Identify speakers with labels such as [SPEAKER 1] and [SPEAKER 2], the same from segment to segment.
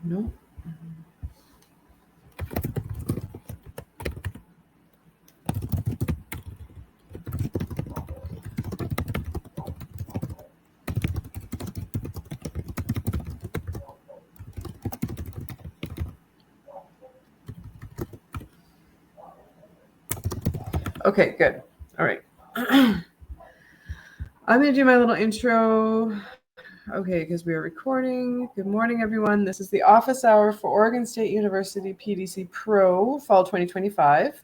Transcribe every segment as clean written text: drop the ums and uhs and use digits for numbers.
[SPEAKER 1] No. Okay, good. All right. I'm going to do my little intro. Okay, because we are recording. Good morning, everyone. This is the office hour for Oregon State University PDC Pro Fall 2025.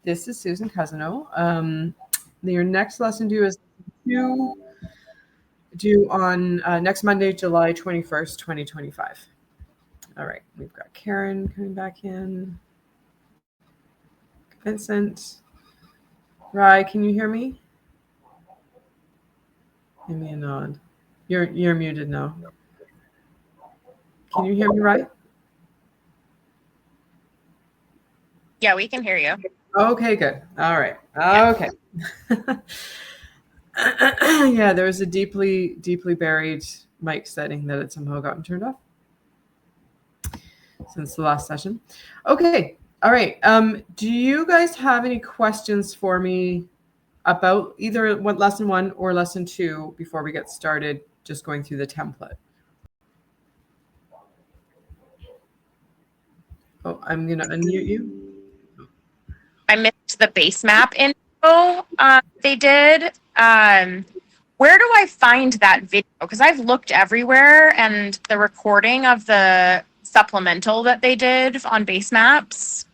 [SPEAKER 1] This is Susan Cousineau. Your next lesson due is due on next Monday, July 21st, 2025. All right, we've got Karen coming back in. Vincent. Rye, can you hear me? Give me a nod. You're muted now. Can you hear me, Rye?
[SPEAKER 2] Yeah, we can hear you.
[SPEAKER 1] Okay, good. All right. Okay. Yeah, there was a deeply buried mic setting that had somehow gotten turned off since the last session. Okay. All right. Do you guys have any questions for me about either lesson 1 or lesson 2 before we get started just going through the template? Oh, I'm going to unmute you.
[SPEAKER 2] I missed the Basemap info they did. Where do I find that video? Because I've looked everywhere, and the recording of the supplemental that they did on Basemaps.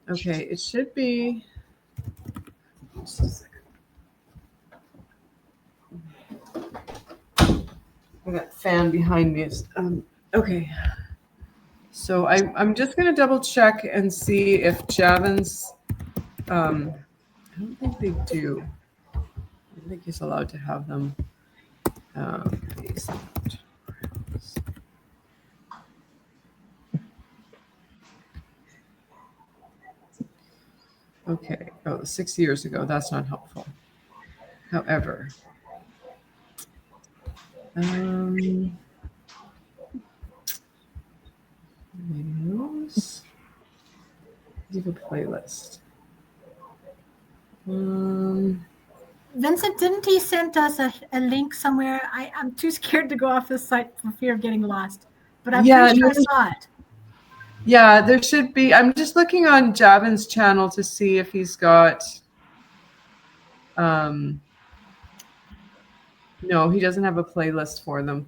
[SPEAKER 1] Okay, it should be. Just a second. I got fan behind me. Okay. So I'm just going to double check and see if Javin's. I don't think they do. I don't think he's allowed to have them. Okay. Oh, 6 years ago. That's not helpful. However, videos. Leave a playlist.
[SPEAKER 3] Vincent, didn't he send us a link somewhere? I'm too scared to go off this site for fear of getting lost. But I'm pretty sure I saw it.
[SPEAKER 1] Yeah, there should be. I'm just looking on Javin's channel to see if he's got. No, he doesn't have a playlist for them.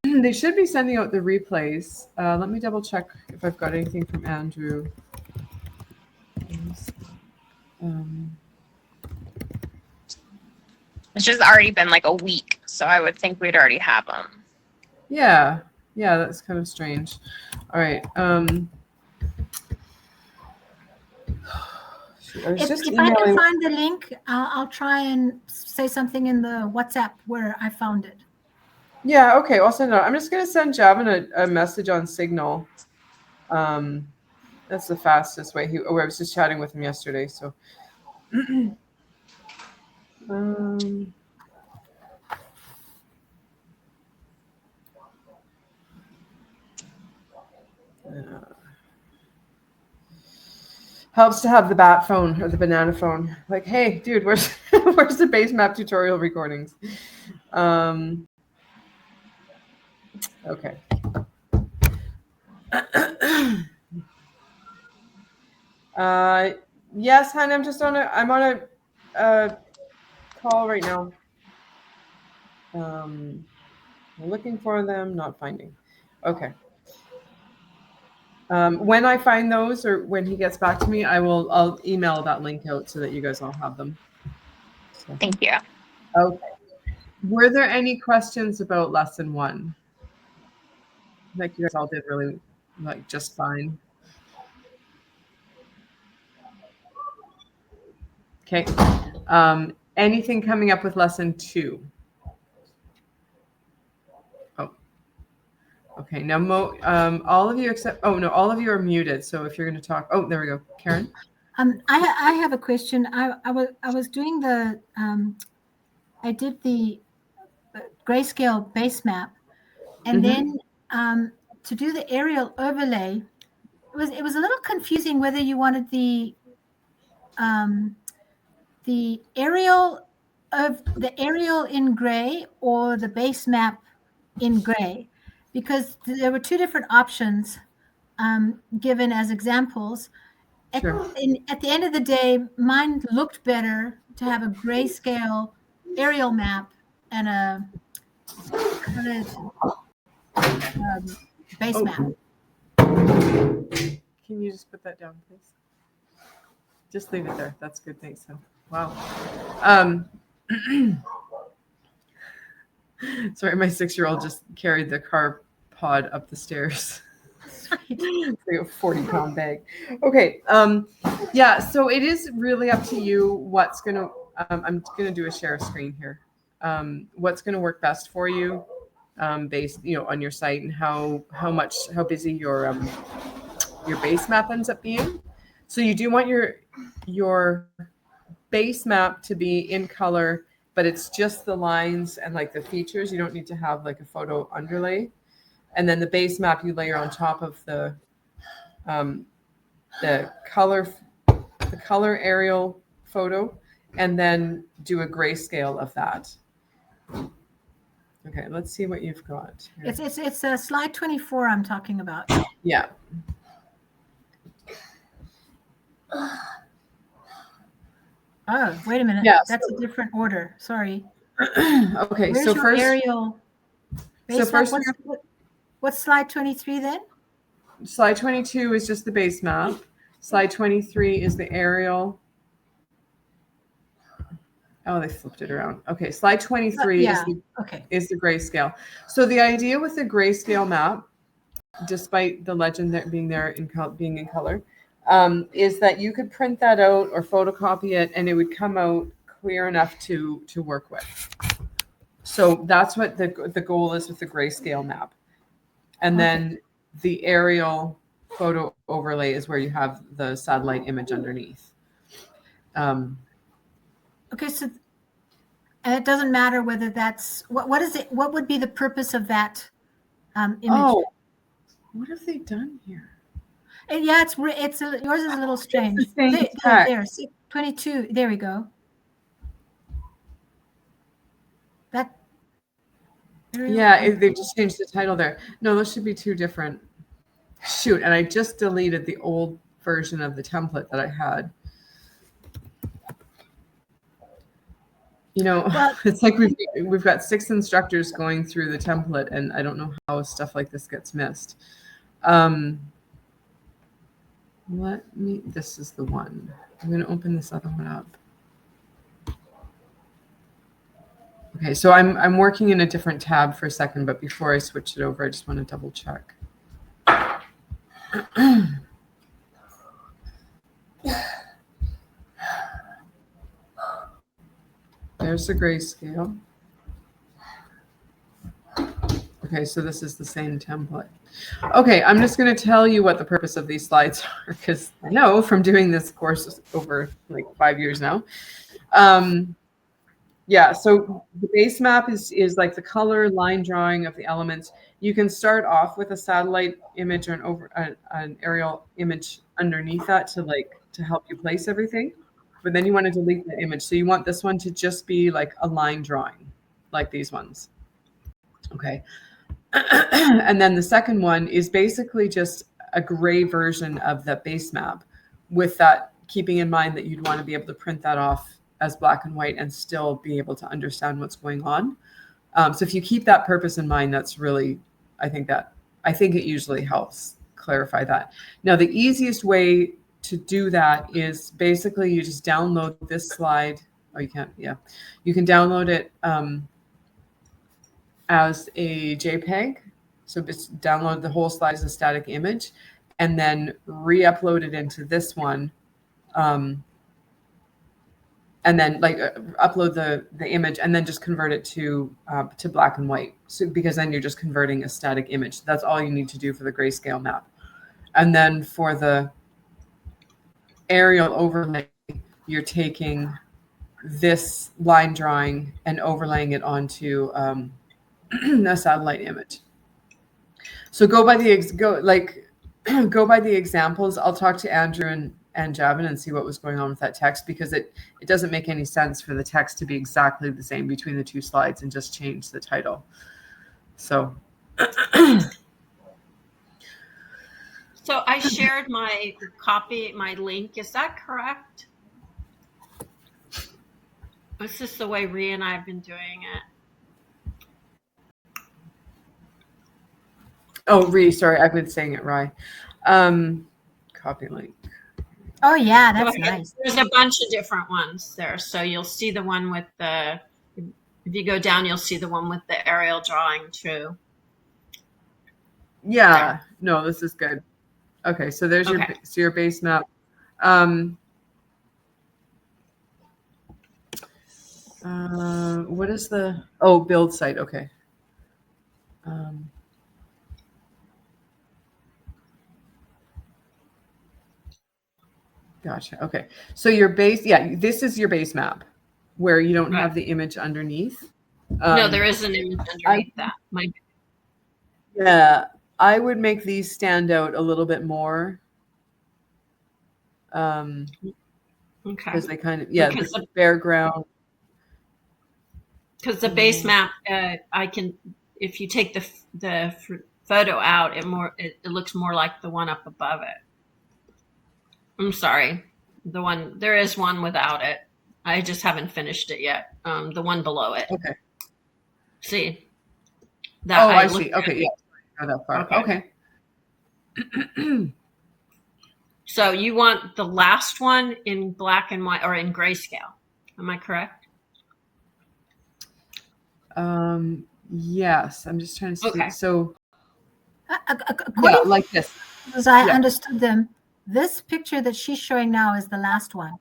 [SPEAKER 1] They should be sending out the replays. Let me double check if I've got anything from Andrew.
[SPEAKER 2] It's just already been like a week, so I would think we'd already have them.
[SPEAKER 1] Yeah, that's kind of strange. All right.
[SPEAKER 3] If I can find the link, I'll try and say something in the WhatsApp where I found it.
[SPEAKER 1] Yeah, okay, I'll send it out. I'm just going to send Javin a message on Signal. That's the fastest way. I was just chatting with him yesterday, so. Helps to have the bat phone or the banana phone. Like, hey, dude, where's the Basemap tutorial recordings? Okay. Yes, hon, I'm on a call right now. I'm looking for them, not finding. Okay. When I find those, or when he gets back to me, I'll email that link out so that you guys all have them. So.
[SPEAKER 2] Thank you.
[SPEAKER 1] Okay. Were there any questions about lesson 1? Like you guys all did really just fine. Okay. Anything coming up with lesson 2? Oh. Okay. Now, all of you except all of you are muted. So if you're going to talk, there we go, Karen.
[SPEAKER 3] I have a question. I was doing the I did the Grayscale Basemap, and then to do the aerial overlay, it was a little confusing whether you wanted the aerial in gray or the base map in gray, because there were two different options given as examples.
[SPEAKER 1] Sure.
[SPEAKER 3] At the end of the day, mine looked better to have a grayscale aerial map and a colored base map.
[SPEAKER 1] Can you just put that down, please? Just leave it there. That's good. Thanks. Wow. Sorry, my 6-year-old just carried the car pod up the stairs. It's like a 40-pound bag. Okay. Yeah. So it is really up to you what's going to. I'm going to do a share screen here. What's going to work best for you, based on your site and how busy your base map ends up being. So you do want your base map to be in color, but it's just the lines and like the features. You don't need to have like a photo underlay. And then the base map you layer on top of the color aerial photo, and then do a grayscale of that. Okay, let's see what you've got here.
[SPEAKER 3] It's slide 24 I'm talking about.
[SPEAKER 1] Yeah.
[SPEAKER 3] Oh, wait a minute.
[SPEAKER 1] Yeah,
[SPEAKER 3] that's a different order. Sorry.
[SPEAKER 1] Okay,
[SPEAKER 3] Where's
[SPEAKER 1] so
[SPEAKER 3] your
[SPEAKER 1] first
[SPEAKER 3] aerial base map? What's slide 23 then?
[SPEAKER 1] Slide 22 is just the base map. Slide 23 is the aerial. Oh, they flipped it around. Okay, slide 23 is the grayscale. So the idea with the grayscale map, despite the legend that being there being in color, is that you could print that out or photocopy it, and it would come out clear enough to work with. So that's what the goal is with the grayscale map. And then the aerial photo overlay is where you have the satellite image underneath.
[SPEAKER 3] Okay, so and it doesn't matter whether that's what is it? What would be the purpose of that image?
[SPEAKER 1] Oh, what have they done here?
[SPEAKER 3] And yeah, yours is a little strange. There, 22. There we go.
[SPEAKER 1] They just changed the title there. No, those should be two different. Shoot, and I just deleted the old version of the template that I had. It's like we've got 6 instructors going through the template, and I don't know how stuff like this gets missed. This is the one. I'm going to open this other one up. Okay, so I'm working in a different tab for a second, but before I switch it over, I just want to double check. There's the grayscale. Okay, so this is the same template. Okay, I'm just going to tell you what the purpose of these slides are, because I know from doing this course over like 5 years now. Yeah, so the base map is like the color line drawing of the elements. You can start off with a satellite image or an aerial image underneath that to help you place everything. But then you want to delete the image. So you want this one to just be like a line drawing, like these ones. Okay. And then the second one is basically just a gray version of the base map, with that keeping in mind that you'd want to be able to print that off as black and white and still be able to understand what's going on. So if you keep that purpose in mind, that's really, I think it usually helps clarify that. Now, the easiest way to do that is basically you just download this slide. Oh, you can't. Yeah, you can download it as a JPEG. So just download the whole slide as a static image, and then re-upload it into this one. And then upload the image, and then just convert it to black and white. So because then you're just converting a static image. That's all you need to do for the grayscale map. And then for the aerial overlay, you're taking this line drawing and overlaying it onto a satellite image. So go by the go by the examples. I'll talk to Andrew and Javin and see what was going on with that text, because it doesn't make any sense for the text to be exactly the same between the two slides and just change the title. So
[SPEAKER 4] So I shared my link. Is that correct? This is the way Rhea and I have been doing it.
[SPEAKER 1] oh, sorry, I've been saying it right. Copy link.
[SPEAKER 3] Oh yeah, that's nice.
[SPEAKER 4] There's a bunch of different ones there. So you'll see the one with if you go down, you'll see the one with the aerial drawing too.
[SPEAKER 1] Yeah,
[SPEAKER 4] There.
[SPEAKER 1] no, this is good. Okay, so there's
[SPEAKER 4] Okay.
[SPEAKER 1] your base map. What is the build site? Okay. Gotcha. Okay, so your base, this is your base map where you don't have the image underneath.
[SPEAKER 4] No, there is an image underneath that.
[SPEAKER 1] Yeah, I would make these stand out a little bit more.
[SPEAKER 4] Okay.
[SPEAKER 1] Because they kind of,
[SPEAKER 4] Because
[SPEAKER 1] the bare ground.
[SPEAKER 4] Because the base map, if you take the photo out, it looks more like the one up above it. I'm sorry, there is one without it. I just haven't finished it yet. The one below it.
[SPEAKER 1] Okay.
[SPEAKER 4] See. That
[SPEAKER 1] I see. Okay, yeah. Not that far.
[SPEAKER 4] Okay. So you want the last one in black and white or in grayscale? Am I correct?
[SPEAKER 1] Yes, I'm just trying to see.
[SPEAKER 4] Okay.
[SPEAKER 1] So
[SPEAKER 3] According
[SPEAKER 1] like this.
[SPEAKER 3] as I understood them, this picture that she's showing now is the last one.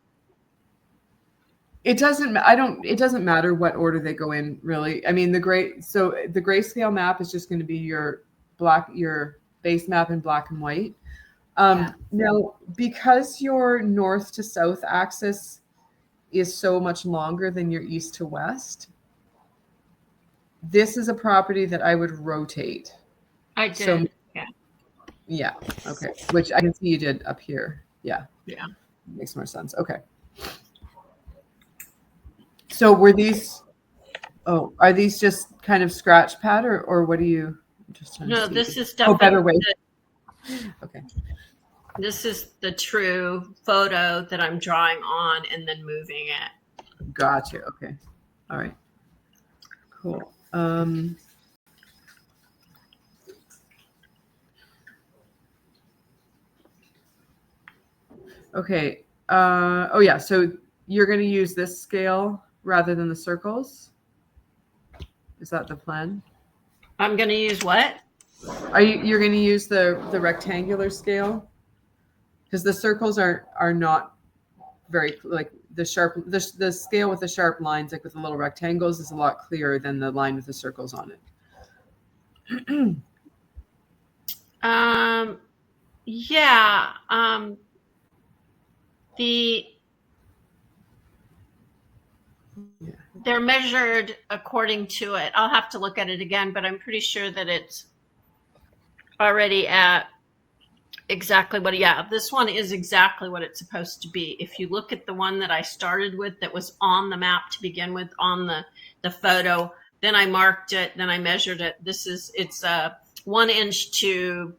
[SPEAKER 1] It doesn't matter what order they go in, really. I mean, the grayscale map is just going to be your base map in black and white. Now, because your north to south axis is so much longer than your east to west, this is a property that I would rotate.
[SPEAKER 4] I did.
[SPEAKER 1] So, yeah. Okay. Which I can see you did up here. Yeah.
[SPEAKER 4] Yeah.
[SPEAKER 1] Makes more sense. Okay. So are these just kind of scratch pad or what do you just trying to see?
[SPEAKER 4] This is definitely
[SPEAKER 1] better way. Okay.
[SPEAKER 4] This is the true photo that I'm drawing on and then moving it.
[SPEAKER 1] Gotcha. Okay. All right. Cool. Okay. So you're going to use this scale rather than the circles? Is that the plan?
[SPEAKER 4] I'm going to use what?
[SPEAKER 1] You're going to use the rectangular scale? Because the circles are not very, like the scale with the sharp lines, like with the little rectangles, is a lot clearer than the line with the circles on it.
[SPEAKER 4] They're measured according to it. I'll have to look at it again, but I'm pretty sure that it's already at exactly what. Yeah, this one is exactly what it's supposed to be. If you look at the one that I started with, that was on the map to begin with, on the photo, then I marked it, then I measured it. It's 1 inch to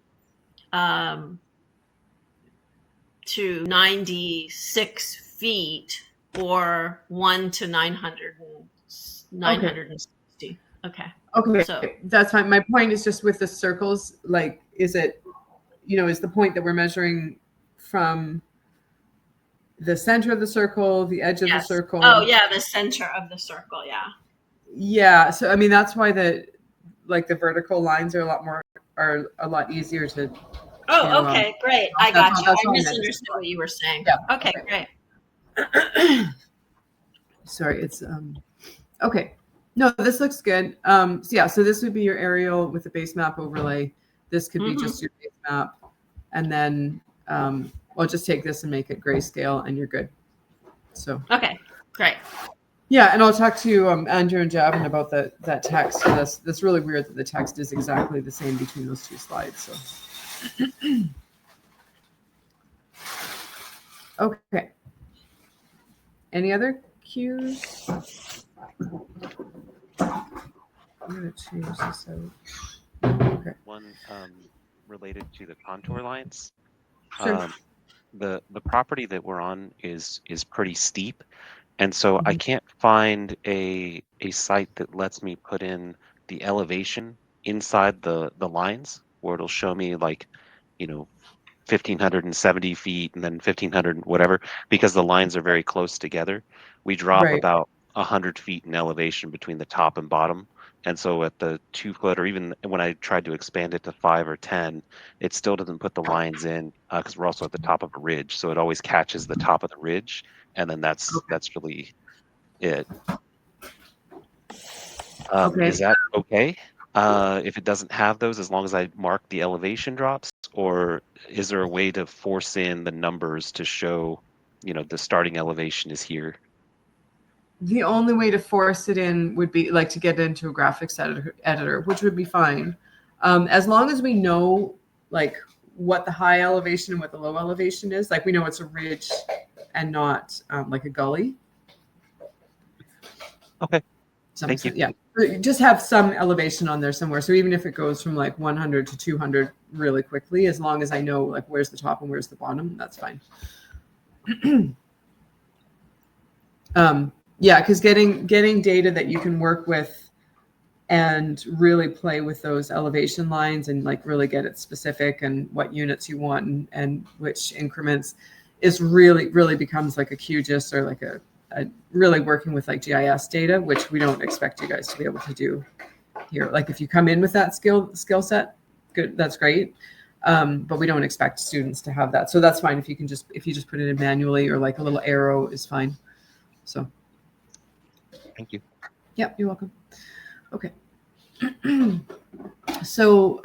[SPEAKER 4] 96 feet, or 1 to 960. Okay.
[SPEAKER 1] So that's fine. My point is just with the circles, like, is it, is the point that we're measuring from the center of the circle, the edge of the circle?
[SPEAKER 4] Oh yeah, the center of the circle. Yeah.
[SPEAKER 1] Yeah. So I mean, that's why the vertical lines are a lot easier to.
[SPEAKER 4] Oh, okay, great. I got you. I misunderstood what you were saying. Yeah. Okay, great.
[SPEAKER 1] Sorry, it's okay. No, this looks good. So this would be your aerial with the base map overlay. This could be just your base map, and then I'll just take this and make it grayscale, and you're good. So
[SPEAKER 4] okay, great.
[SPEAKER 1] Yeah, and I'll talk to Andrew and Javin about that text. So that's really weird that the text is exactly the same between those two slides. So, okay. Any other cues? I'm gonna change this out. Okay.
[SPEAKER 5] One related to the contour lines.
[SPEAKER 1] Sure.
[SPEAKER 5] The property that we're on is pretty steep, and so I
[SPEAKER 1] Mhm.
[SPEAKER 5] can't find a site that lets me put in the elevation inside the lines, where it'll show me like, 1,570 feet and then 1,500 whatever, because the lines are very close together. We drop
[SPEAKER 1] Right.
[SPEAKER 5] about 100 feet in elevation between the top and bottom. And so at the 2 foot, or even when I tried to expand it to 5 or 10, it still doesn't put the lines in, because we're also at the top of a ridge. So it always catches the top of the ridge. And then that's really it.
[SPEAKER 1] Okay.
[SPEAKER 5] Is that okay? If it doesn't have those, as long as I mark the elevation drops, or is there a way to force in the numbers to show, the starting elevation is here?
[SPEAKER 1] The only way to force it in would be like to get into a graphics editor, which would be fine. As long as we know like what the high elevation and what the low elevation is, like we know it's a ridge and not like a gully.
[SPEAKER 5] Okay.
[SPEAKER 1] Some
[SPEAKER 5] Thank you.
[SPEAKER 1] extent, yeah. Just have some elevation on there somewhere. So even if it goes from like 100 to 200 really quickly, as long as I know like where's the top and where's the bottom, that's fine. Yeah, because getting data that you can work with and really play with those elevation lines and like really get it specific and what units you want and which increments is really becomes like a QGIS or like a really working with like GIS data, which we don't expect you guys to be able to do here. Like if you come in with that skill set, good, that's great. But we don't expect students to have that. So that's fine if you just put it in manually, or like a little arrow is fine. So
[SPEAKER 5] Thank you.
[SPEAKER 1] yep, you're welcome. Okay. So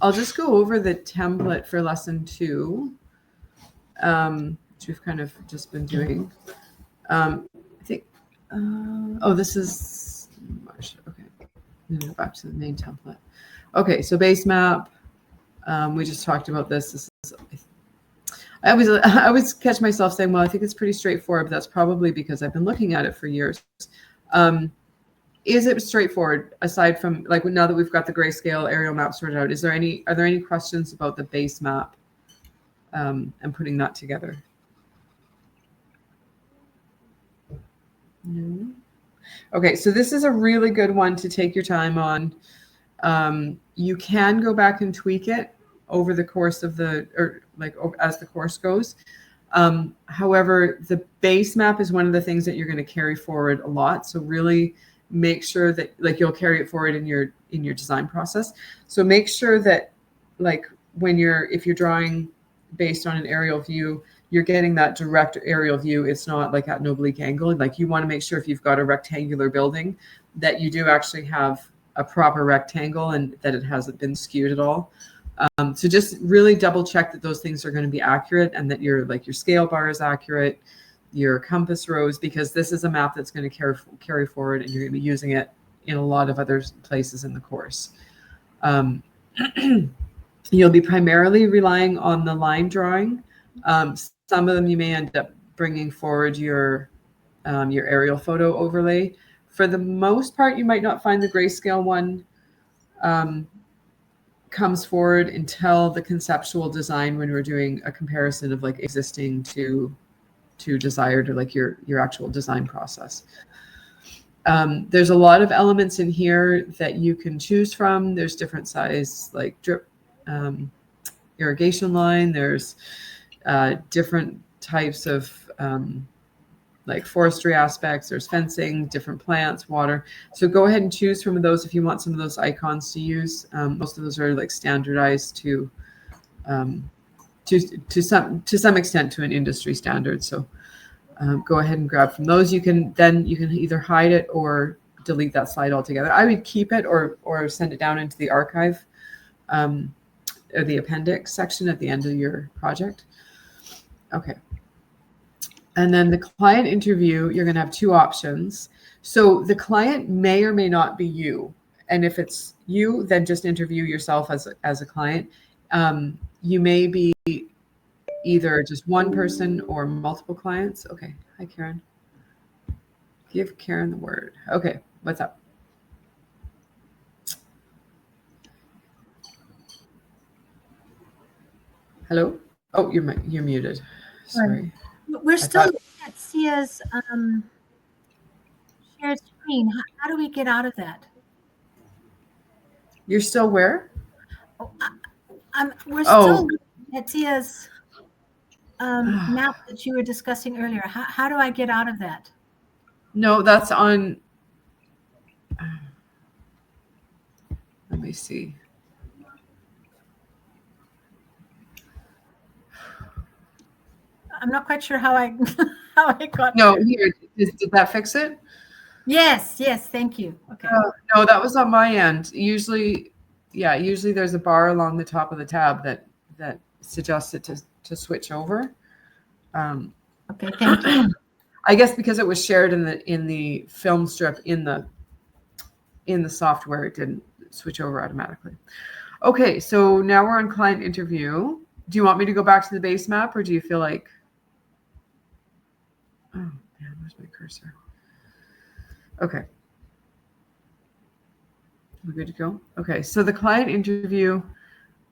[SPEAKER 1] I'll just go over the template for lesson 2, which we've kind of just been doing. I think, this is March. Okay. I'm gonna go back to the main template. Okay, so Basemap. We just talked about this. This is, I always catch myself saying, well, I think it's pretty straightforward, but that's probably because I've been looking at it for years. Is it straightforward aside from like now that we've got the grayscale aerial map sorted out? Are there any questions about the base map and putting that together? No. Okay, so this is a really good one to take your time on. You can go back and tweak it over the course of as the course goes. However, the base map is one of the things that you're going to carry forward a lot. So really make sure that like you'll carry it forward in your design process. So make sure that like if you're drawing based on an aerial view, you're getting that direct aerial view. It's not like at an oblique angle. Like you want to make sure if you've got a rectangular building that you do actually have a proper rectangle and that it hasn't been skewed at all. So just really double check that those things are going to be accurate and that your scale bar is accurate, your compass rose, because this is a map that's going to carry forward and you're going to be using it in a lot of other places in the course. You'll be primarily relying on the line drawing. Some of them you may end up bringing forward your aerial photo overlay. For the most part, you might not find the grayscale one comes forward until the conceptual design, when we're doing a comparison of like existing to desired, or like your actual design process. There's a lot of elements in here that you can choose from. There's different size like drip irrigation line. There's different types of like forestry aspects. There's fencing, different plants, water. So go ahead and choose from those if you want some of those icons to use. Most of those are like standardized to some extent to an industry standard. So go ahead and grab from those. You can either hide it or delete that slide altogether. I would keep it or send it down into the archive or the appendix section at the end of your project. Okay. And then the client interview, you're going to have two options. So the client may or may not be you. And if it's you, then just interview yourself as a client. You may be either just one person or multiple clients. Okay. Hi, Karen. Give Karen the word. Okay. What's up? Hello? Oh, you're muted. Sorry.
[SPEAKER 3] We're still looking at Sia's shared screen. How do we get out of that?
[SPEAKER 1] You're still where?
[SPEAKER 3] Oh, we're still looking at Sia's map that you were discussing earlier. How do I get out of that?
[SPEAKER 1] No, that's on. Let me see.
[SPEAKER 3] I'm not quite sure how I got.
[SPEAKER 1] No, here. Did that fix it?
[SPEAKER 3] Yes. Thank you. Okay.
[SPEAKER 1] No, that was on my end. Usually there's a bar along the top of the tab that suggests it to switch over.
[SPEAKER 3] Okay, thank you.
[SPEAKER 1] I guess because it was shared in the film strip in the software, it didn't switch over automatically. Okay, so now we're on client interview. Do you want me to go back to the base map, or do you feel like? Oh man, where's my cursor? Okay. We're good to go. Okay, so the client interview,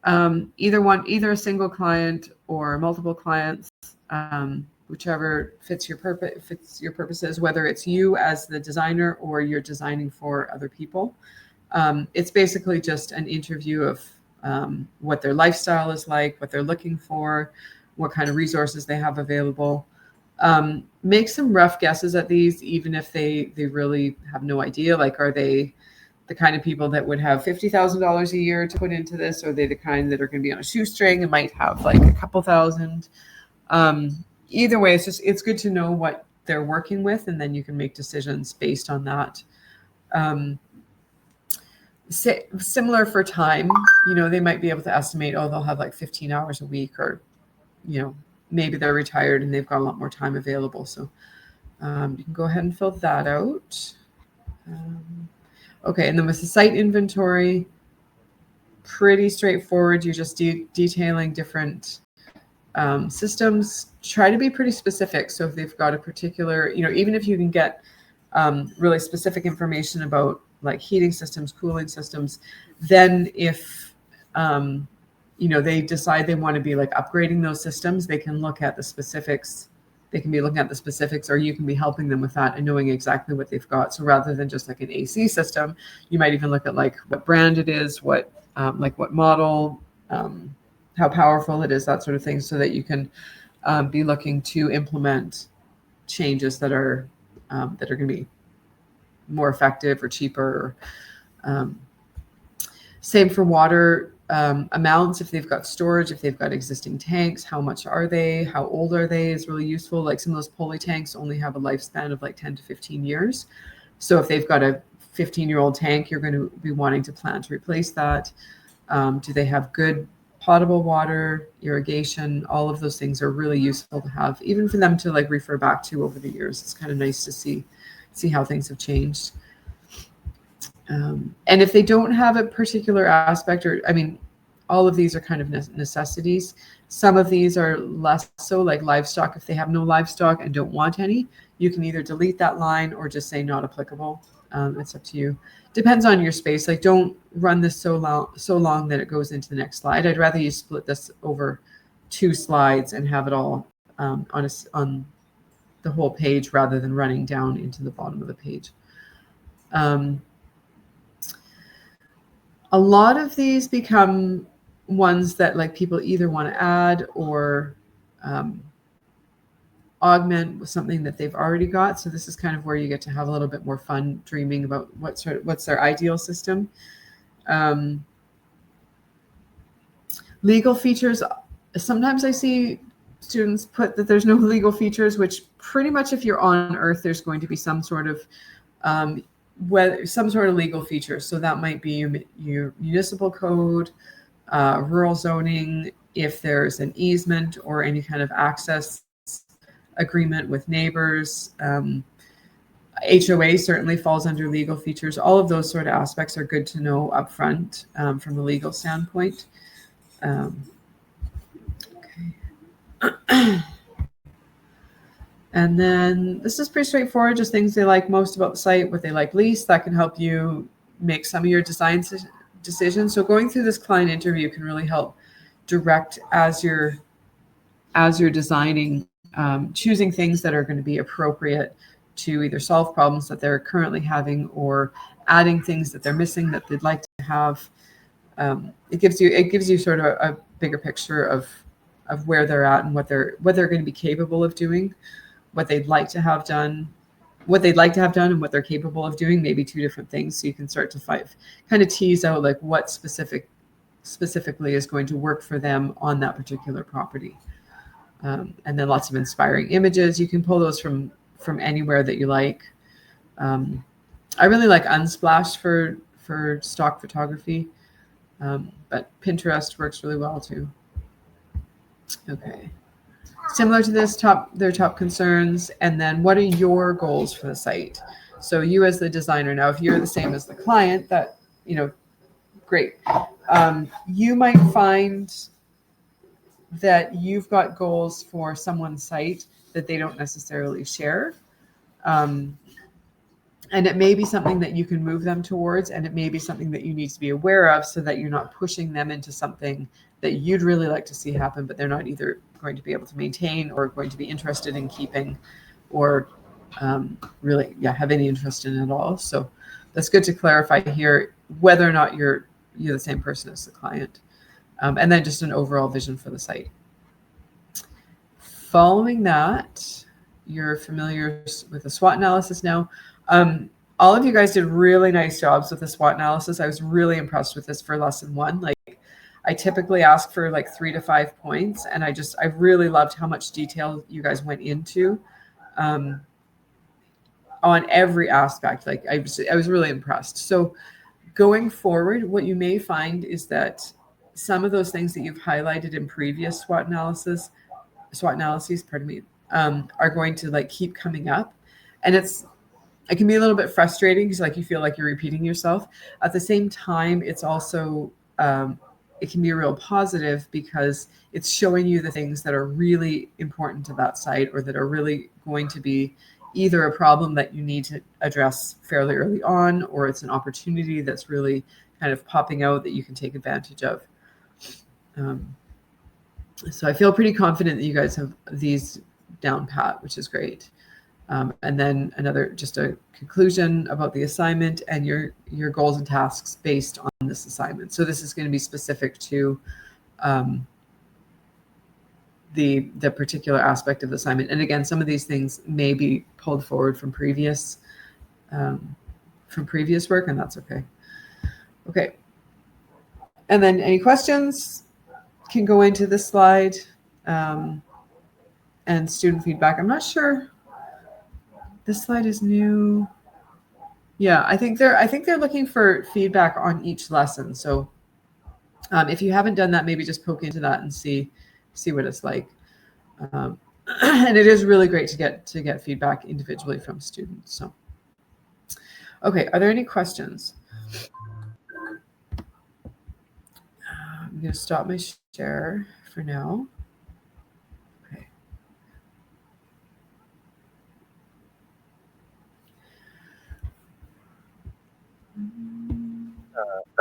[SPEAKER 1] either a single client or multiple clients, whichever fits your purposes, whether it's you as the designer or you're designing for other people. It's basically just an interview of what their lifestyle is like, what they're looking for, what kind of resources they have available. Make some rough guesses at these, even if they really have no idea. Like, are they the kind of people that would have $50,000 a year to put into this? Or are they the kind that are going to be on a shoestring and might have like a couple thousand? Either way, it's good to know what they're working with, and then you can make decisions based on that. Similar for time, they might be able to estimate, they'll have like 15 hours a week, or, maybe they're retired and they've got a lot more time available. So you can go ahead and fill that out. Okay, and then with the site inventory, pretty straightforward. You're just detailing different systems. Try to be pretty specific. So if they've got a particular, even if you can get really specific information about like heating systems, cooling systems, then if they decide they want to be like upgrading those systems, they can look at the specifics. They can be looking at the specifics, or you can be helping them with that and knowing exactly what they've got. So rather than just like an AC system, you might even look at like what brand it is, what model, how powerful it is, that sort of thing, so that you can be looking to implement changes that are going to be more effective or cheaper. Same for water amounts. If they've got storage, if they've got existing tanks, how much are they? How old are they is really useful. Like some of those poly tanks only have a lifespan of like 10 to 15 years. So if they've got a 15-year-old tank, you're going to be wanting to plan to replace that. Do they have good potable water, irrigation? All of those things are really useful to have, even for them to like refer back to over the years. It's kind of nice to see how things have changed. And if they don't have a particular aspect, all of these are kind of necessities. Some of these are less so, like livestock. If they have no livestock and don't want any, you can either delete that line or just say not applicable. It's up to you. Depends on your space. Like, don't run this so long that it goes into the next slide. I'd rather you split this over 2 slides and have it all on the whole page rather than running down into the bottom of the page. A lot of these become ones that like people either want to add or augment with something that they've already got. So this is kind of where you get to have a little bit more fun dreaming about what's their ideal system. Legal features. Sometimes I see students put that there's no legal features, which pretty much if you're on Earth, there's going to be some sort of legal feature. So that might be your municipal code, rural zoning, if there's an easement or any kind of access agreement with neighbors. HOA certainly falls under legal features. All of those sort of aspects are good to know upfront from a legal standpoint. Okay. And then this is pretty straightforward, just things they like most about the site, what they like least. That can help you make some of your design decisions. So going through this client interview can really help direct as you're designing, choosing things that are going to be appropriate to either solve problems that they're currently having or adding things that they're missing that they'd like to have. It gives you sort of a bigger picture of where they're at and what they're going to be capable of doing, what they'd like to have done, and what they're capable of doing, maybe two different things. So you can start to kind of tease out like what specifically is going to work for them on that particular property. And then lots of inspiring images. You can pull those from anywhere that you like. I really like Unsplash for stock photography, but Pinterest works really well too. Okay. Similar to this, their top concerns, and then what are your goals for the site? So you as the designer, now if you're the same as the client, that, great. You might find that you've got goals for someone's site that they don't necessarily share. And it may be something that you can move them towards, and it may be something that you need to be aware of so that you're not pushing them into something that you'd really like to see happen, but they're not either going to be able to maintain or going to be interested in keeping or really have any interest in it at all. So that's good to clarify here whether or not you're the same person as the client. And then just an overall vision for the site. Following that, you're familiar with the SWOT analysis now. All of you guys did really nice jobs with the SWOT analysis. I was really impressed with this for lesson 1. Like, I typically ask for like 3 to 5 points, and I really loved how much detail you guys went into on every aspect. Like, I was really impressed. So going forward, what you may find is that some of those things that you've highlighted in previous SWOT analyses, are going to like keep coming up, and it can be a little bit frustrating because like you feel like you're repeating yourself. At the same time, it's also it can be a real positive because it's showing you the things that are really important to that site or that are really going to be either a problem that you need to address fairly early on, or it's an opportunity that's really kind of popping out that you can take advantage of. So I feel pretty confident that you guys have these down pat, which is great. And then just a conclusion about the assignment and your goals and tasks based on this assignment. So this is going to be specific to the particular aspect of the assignment. And again, some of these things may be pulled forward from previous work, and that's okay. Okay. And then any questions can go into this slide and student feedback. I'm not sure. This slide is new. Yeah, I think they're looking for feedback on each lesson. So if you haven't done that, maybe just poke into that and see what it's like. And it is really great to get feedback individually from students. So, okay, are there any questions? I'm going to stop my share for now. Okay.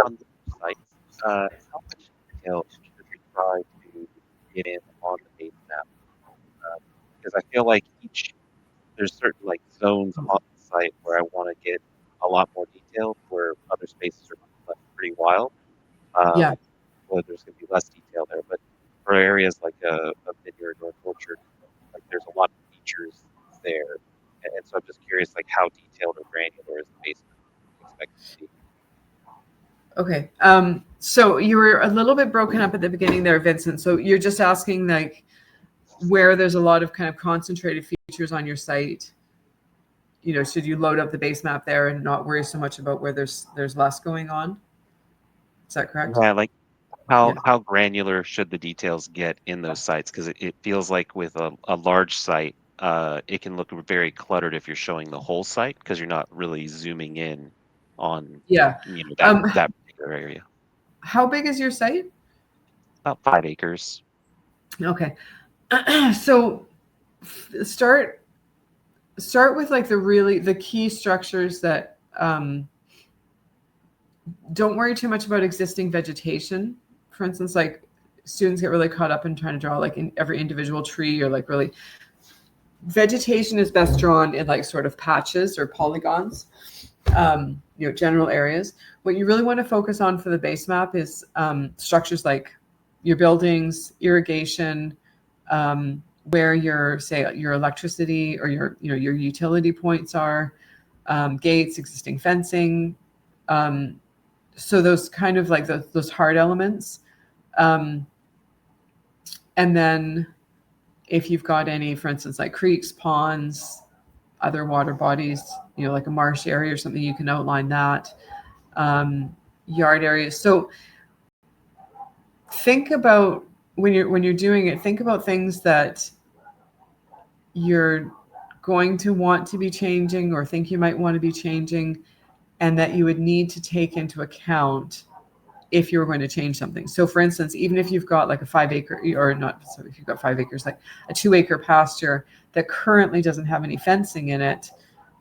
[SPEAKER 5] On the site, how much detail should we try to get in on the Basemap? Because I feel like there's certain like zones on the site where I want to get a lot more detail, where other spaces are left pretty wild.
[SPEAKER 1] Yeah.
[SPEAKER 5] Well, there's going to be less detail there, but for areas like a vineyard or a orchard, like there's a lot of features there, and so I'm just curious, like how detailed or granular is the Basemap expected to be?
[SPEAKER 1] Okay. So you were a little bit broken up at the beginning there, Vincent. So you're just asking like where there's a lot of kind of concentrated features on your site. Should you load up the Basemap there and not worry so much about where there's less going on? Is that correct?
[SPEAKER 5] Yeah, like how granular should the details get in those sites? Because it feels like with a large site, it can look very cluttered if you're showing the whole site because you're not really zooming in on
[SPEAKER 1] Yeah.
[SPEAKER 5] that particular area.
[SPEAKER 1] How big is your site?
[SPEAKER 5] About 5 acres.
[SPEAKER 1] Okay. So start with like the key structures that don't worry too much about existing vegetation. For instance, like students get really caught up in trying to draw like in every individual tree, or like really vegetation is best drawn in like sort of patches or polygons, general areas. What you really want to focus on for the base map is structures like your buildings, irrigation, where your electricity or your utility points are, gates, existing fencing. So those kind of like those hard elements. And then if you've got any, for instance, like creeks, ponds, other water bodies, like a marsh area or something, you can outline that. Yard areas. So think about when you're doing it, think about things that you're going to want to be changing or think you might want to be changing, and that you would need to take into account if you were going to change something. So for instance, even if you've got like a 5 acre, or not, so if you've got 5 acres, like a 2 acre pasture that currently doesn't have any fencing in it,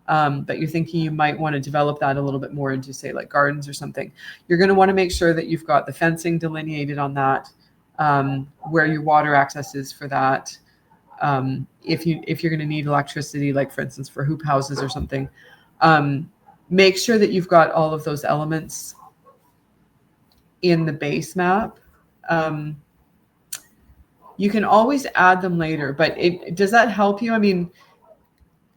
[SPEAKER 1] but you're thinking you might want to develop that a little bit more into, say, like gardens or something, you're going to want to make sure that you've got the fencing delineated on that, where your water access is for that. If you're going to need electricity, like for instance, for hoop houses or something, make sure that you've got all of those elements in the base map. You can always add them later, but does that help you? I mean,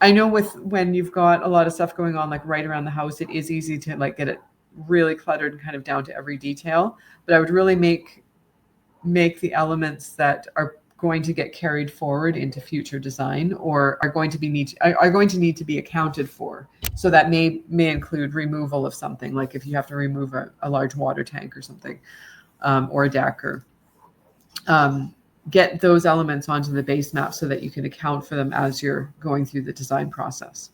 [SPEAKER 1] I know when you've got a lot of stuff going on, like right around the house, it is easy to like get it really cluttered and kind of down to every detail, but I would really make the elements that are going to get carried forward into future design or are going to need to be accounted for. So that may include removal of something, like if you have to remove a large water tank or something, or a deck, or get those elements onto the base map so that you can account for them as you're going through the design process.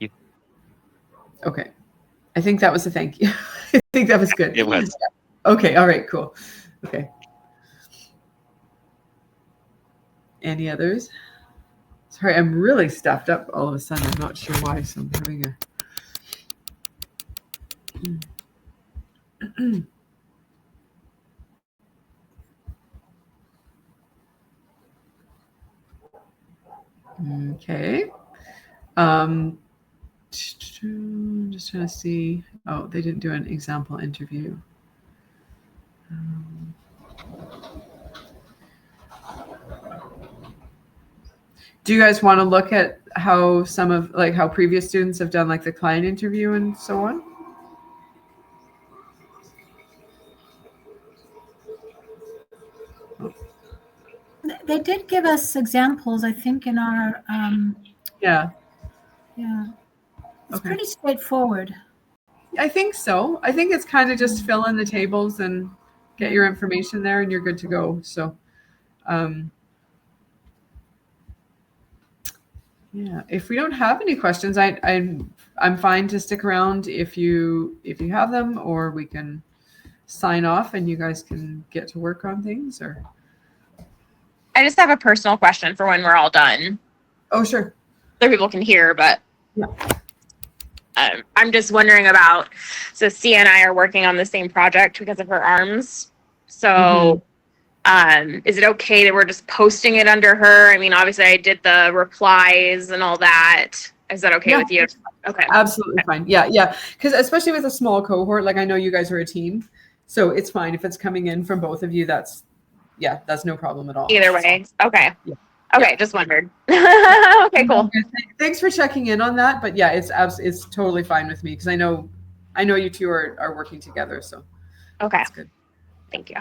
[SPEAKER 5] Yeah.
[SPEAKER 1] Okay. I think that was a thank you. I think that was good.
[SPEAKER 5] It was.
[SPEAKER 1] Okay. All right, cool. Okay. Any others? Sorry, I'm really stuffed up all of a sudden. I'm not sure why, so I'm having a... Okay. Just trying to see. Oh, they didn't do an example interview. Do you guys want to look at how how previous students have done like the client interview and so on?
[SPEAKER 3] They did give us examples, I think, in our
[SPEAKER 1] Yeah.
[SPEAKER 3] It's
[SPEAKER 1] Okay.
[SPEAKER 3] pretty straightforward.
[SPEAKER 1] I think so. I think it's kind of just fill in the tables and get your information there and you're good to go. So yeah, if we don't have any questions, I'm fine to stick around if you have them, or we can sign off and you guys can get to work on things. Or
[SPEAKER 2] I just have a personal question for when we're all done.
[SPEAKER 1] oh, sure.
[SPEAKER 2] Other people can hear, but
[SPEAKER 1] Yeah.
[SPEAKER 2] I'm just wondering about, so Sia and I are working on the same project because of her arms. So is it okay that we're just posting it under her? I mean, obviously I did the replies and all that. Is that okay with you? Okay.
[SPEAKER 1] Absolutely fine. Yeah. Because especially with a small cohort, like I know you guys are a team, so it's fine if it's coming in from both of you. That's no problem at all.
[SPEAKER 2] Either way. Okay.
[SPEAKER 1] Yeah.
[SPEAKER 2] Okay. Just wondered. Okay, cool.
[SPEAKER 1] Thanks for checking in on that. But yeah, it's totally fine with me because I know you two are working together. So
[SPEAKER 2] Okay.
[SPEAKER 1] that's good.
[SPEAKER 2] Thank you.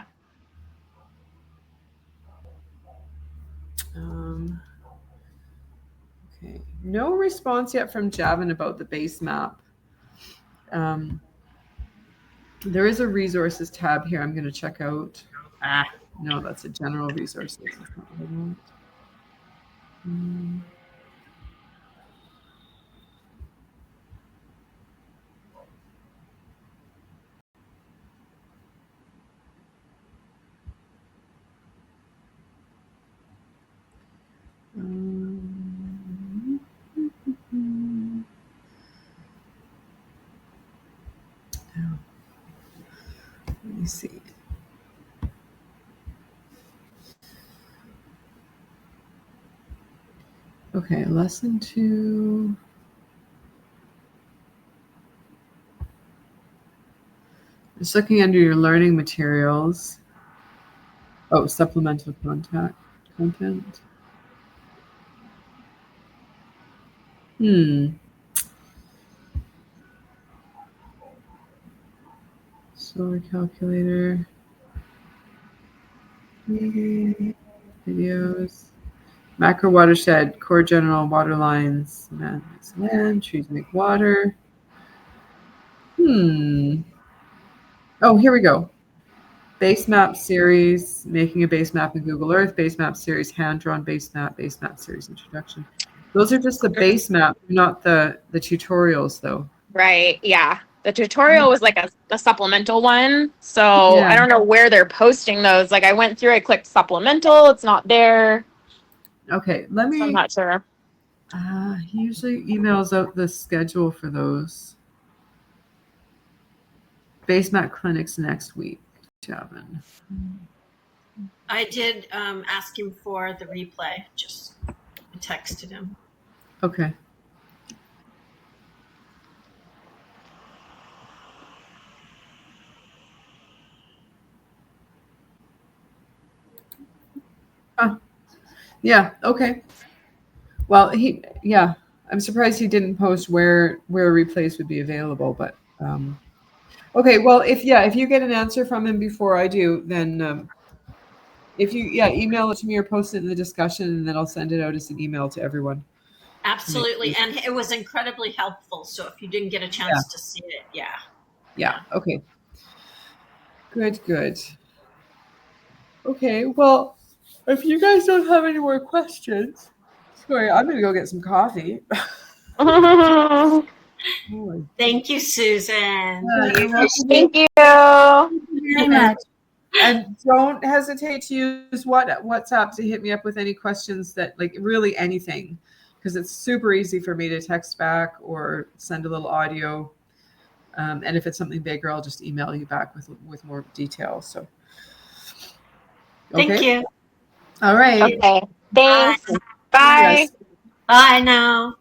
[SPEAKER 1] Okay. No response yet from Javin about the base map. There is a resources tab here I'm going to check out. No, that's a general resources. That's not what I want. Let me see. Okay, lesson 2. Just looking under your learning materials. Oh, supplemental content. Solar calculator. Videos. Macro watershed, core general water lines. Man makes land, trees make water. Oh, here we go. Basemap series, making a base map in Google Earth, Basemap series, hand-drawn Basemap series introduction. Those are just the base map, not the tutorials, though.
[SPEAKER 2] Right. Yeah. The tutorial was like a supplemental one. So
[SPEAKER 1] Yeah.
[SPEAKER 2] I don't know where they're posting those. Like I went through, I clicked supplemental. It's not there.
[SPEAKER 1] Okay, let
[SPEAKER 2] So I'm
[SPEAKER 1] me.
[SPEAKER 2] not sure.
[SPEAKER 1] He usually emails out the schedule for those. Basemap clinics next week, Javin.
[SPEAKER 4] I did ask him for the replay. Just texted him.
[SPEAKER 1] Okay. Yeah. Okay. Well, I'm surprised he didn't post where replays would be available, but okay. Well, if you get an answer from him before I do, then if you email it to me or post it in the discussion, and then I'll send it out as an email to everyone.
[SPEAKER 4] Absolutely, and it was incredibly helpful. So if you didn't get a chance to see it,
[SPEAKER 1] Yeah. Okay. Good. Okay. Well, if you guys don't have any more questions, sorry, I'm gonna go get some coffee.
[SPEAKER 4] Thank you, Susan.
[SPEAKER 2] Thank you.
[SPEAKER 3] Very much.
[SPEAKER 1] And don't hesitate to use WhatsApp to hit me up with any questions that, like, really anything, because it's super easy for me to text back or send a little audio. And if it's something bigger, I'll just email you back with more details. So, okay.
[SPEAKER 4] Thank you.
[SPEAKER 1] All right.
[SPEAKER 2] Okay. Thanks. Bye.
[SPEAKER 1] Yes.
[SPEAKER 4] Bye now.